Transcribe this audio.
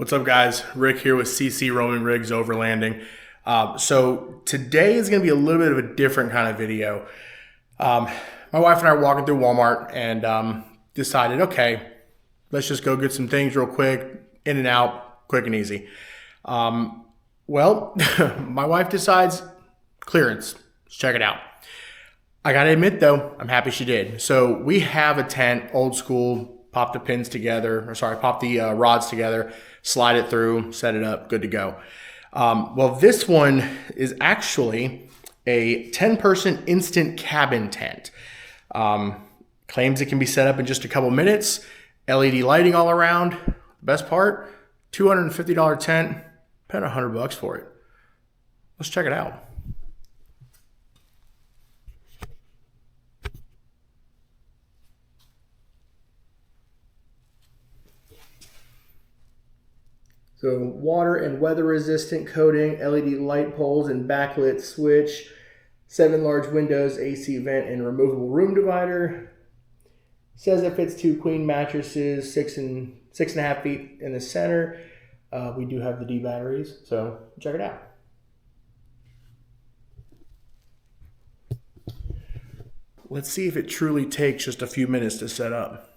What's up, guys? Rick here with CC Roman Rigs Overlanding. So today is going to be a little bit of a different kind of video. My wife and I were walking through Walmart and decided, okay, let's just go get some things real quick, in and out, quick and easy. Well, my wife decides clearance. Let's check it out. I gotta admit though, I'm happy she did. So we have a tent, old school, pop the pins together, pop the rods together, slide it through, set it up, good to go. Well, this one is actually a 10-person instant cabin tent. Claims it can be set up in just a couple minutes, LED lighting all around. Best part, $250 tent, paid $100 for it. Let's check it out. So water and weather resistant coating, LED light poles and backlit switch, 7 large windows, AC vent and removable room divider. Says it fits 2 queen mattresses, 6.5 feet in the center. We do have the D batteries, so check it out. Let's see if it truly takes just a few minutes to set up.